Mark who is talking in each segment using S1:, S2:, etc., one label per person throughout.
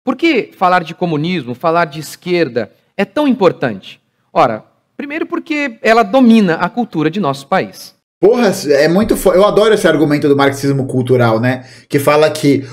S1: Por que falar de comunismo, falar de esquerda é tão importante? Ora, primeiro porque ela domina a cultura de nosso país.
S2: Porra, é muito eu adoro esse argumento do marxismo cultural, né? Que fala que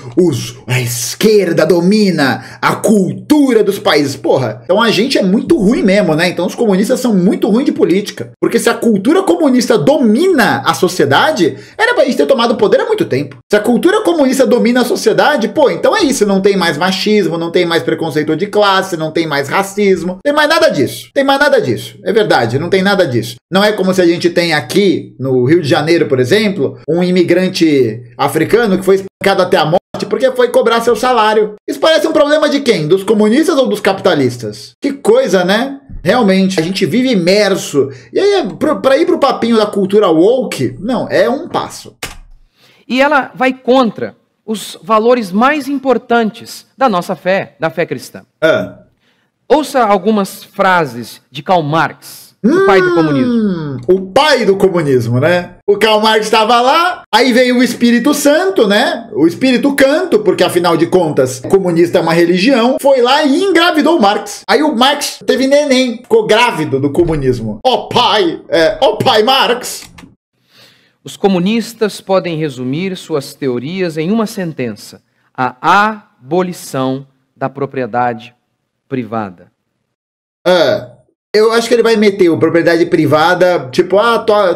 S2: a esquerda domina a cultura dos países. Porra, então a gente é muito ruim mesmo, né? Então os comunistas são muito ruins de política. Porque se a cultura comunista domina a sociedade, era pra gente ter tomado o poder há muito tempo. Se a cultura comunista domina a sociedade, pô, então é isso. Não tem mais machismo, não tem mais preconceito de classe, não tem mais racismo. Não tem mais nada disso. Tem mais nada disso. É verdade, não tem nada disso. Não é como se a gente tem aqui no Rio de Janeiro, por exemplo, um imigrante africano que foi espancado até a morte porque foi cobrar seu salário. Isso parece um problema de quem? Dos comunistas ou dos capitalistas? Que coisa, né? Realmente, a gente vive imerso. E aí, para ir pro papinho da cultura woke, não, é um passo.
S1: E ela vai contra os valores mais importantes da nossa fé, da fé cristã. Ouça algumas frases de Karl Marx, o pai do comunismo.
S2: O pai do comunismo, né? O Karl Marx estava lá, aí veio o Espírito Santo, né? O Espírito Canto, porque afinal de contas, comunista é uma religião, foi lá e engravidou o Marx. Aí o Marx teve neném, ficou grávido do comunismo. Ó pai Marx!
S1: Os comunistas podem resumir suas teorias em uma sentença: a abolição da propriedade privada.
S2: Eu acho que ele vai meter o propriedade privada, tipo,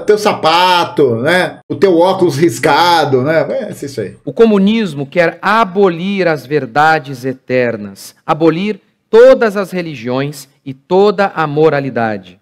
S2: teu sapato, né? O teu óculos riscado, né? É isso aí.
S1: O comunismo quer abolir as verdades eternas, abolir todas as religiões e toda a moralidade.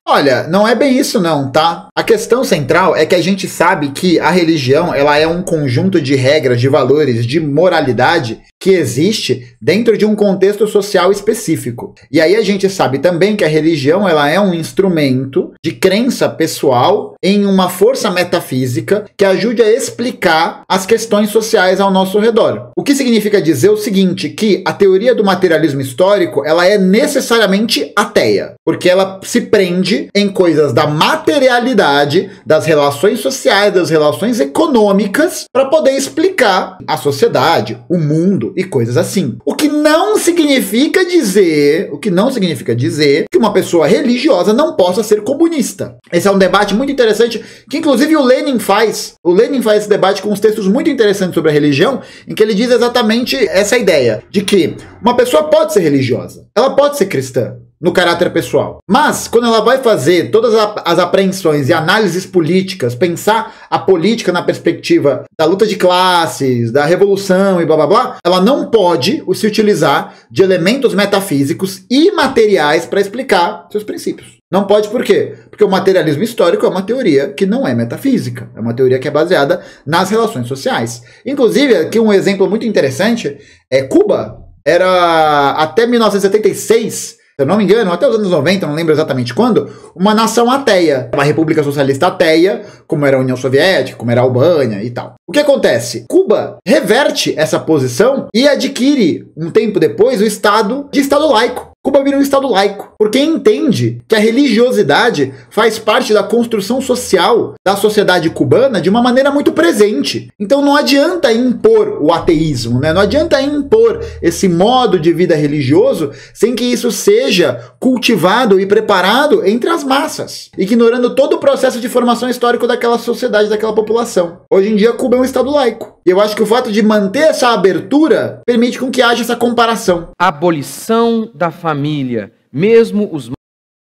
S2: Olha, não é bem isso não, tá? A questão central é que a gente sabe que a religião, ela é um conjunto de regras, de valores, de moralidade que existe dentro de um contexto social específico. E aí a gente sabe também que a religião, ela é um instrumento de crença pessoal em uma força metafísica que ajude a explicar as questões sociais ao nosso redor. O que significa dizer o seguinte, que a teoria do materialismo histórico, ela é necessariamente ateia, porque ela se prende em coisas da materialidade, das relações sociais, das relações econômicas, para poder explicar a sociedade, o mundo e coisas assim. O que não significa dizer que uma pessoa religiosa não possa ser comunista. Esse é um debate muito interessante, que inclusive o Lenin faz. O Lenin faz esse debate com uns textos muito interessantes sobre a religião, em que ele diz exatamente essa ideia, de que uma pessoa pode ser religiosa, ela pode ser cristã, no caráter pessoal. Mas, quando ela vai fazer todas as apreensões e análises políticas, pensar a política na perspectiva da luta de classes, da revolução e blá blá blá, ela não pode se utilizar de elementos metafísicos e materiais para explicar seus princípios. Não pode por quê? Porque o materialismo histórico é uma teoria que não é metafísica. É uma teoria que é baseada nas relações sociais. Inclusive, aqui um exemplo muito interessante é Cuba. Era até 1976... se eu não me engano, até os anos 90, não lembro exatamente quando, uma nação ateia, uma república socialista ateia, como era a União Soviética, como era a Albânia e tal. O que acontece? Cuba reverte essa posição e adquire, um tempo depois, o estado de estado laico. Cuba vira um estado laico, porque entende que a religiosidade faz parte da construção social da sociedade cubana de uma maneira muito presente. Então não adianta impor o ateísmo, né? Não adianta impor esse modo de vida religioso sem que isso seja cultivado e preparado entre as massas, ignorando todo o processo de formação histórico daquela sociedade, daquela população. Hoje em dia, Cuba é um estado laico. E eu acho que o fato de manter essa abertura permite com que haja essa comparação.
S1: Abolição da família, mesmo os...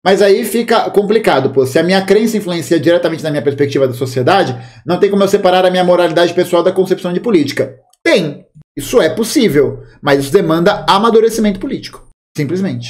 S2: Mas aí fica complicado, pô. Se a minha crença influencia diretamente na minha perspectiva da sociedade, não tem como eu separar a minha moralidade pessoal da concepção de política. Tem. Isso é possível. Mas isso demanda amadurecimento político. Simplesmente.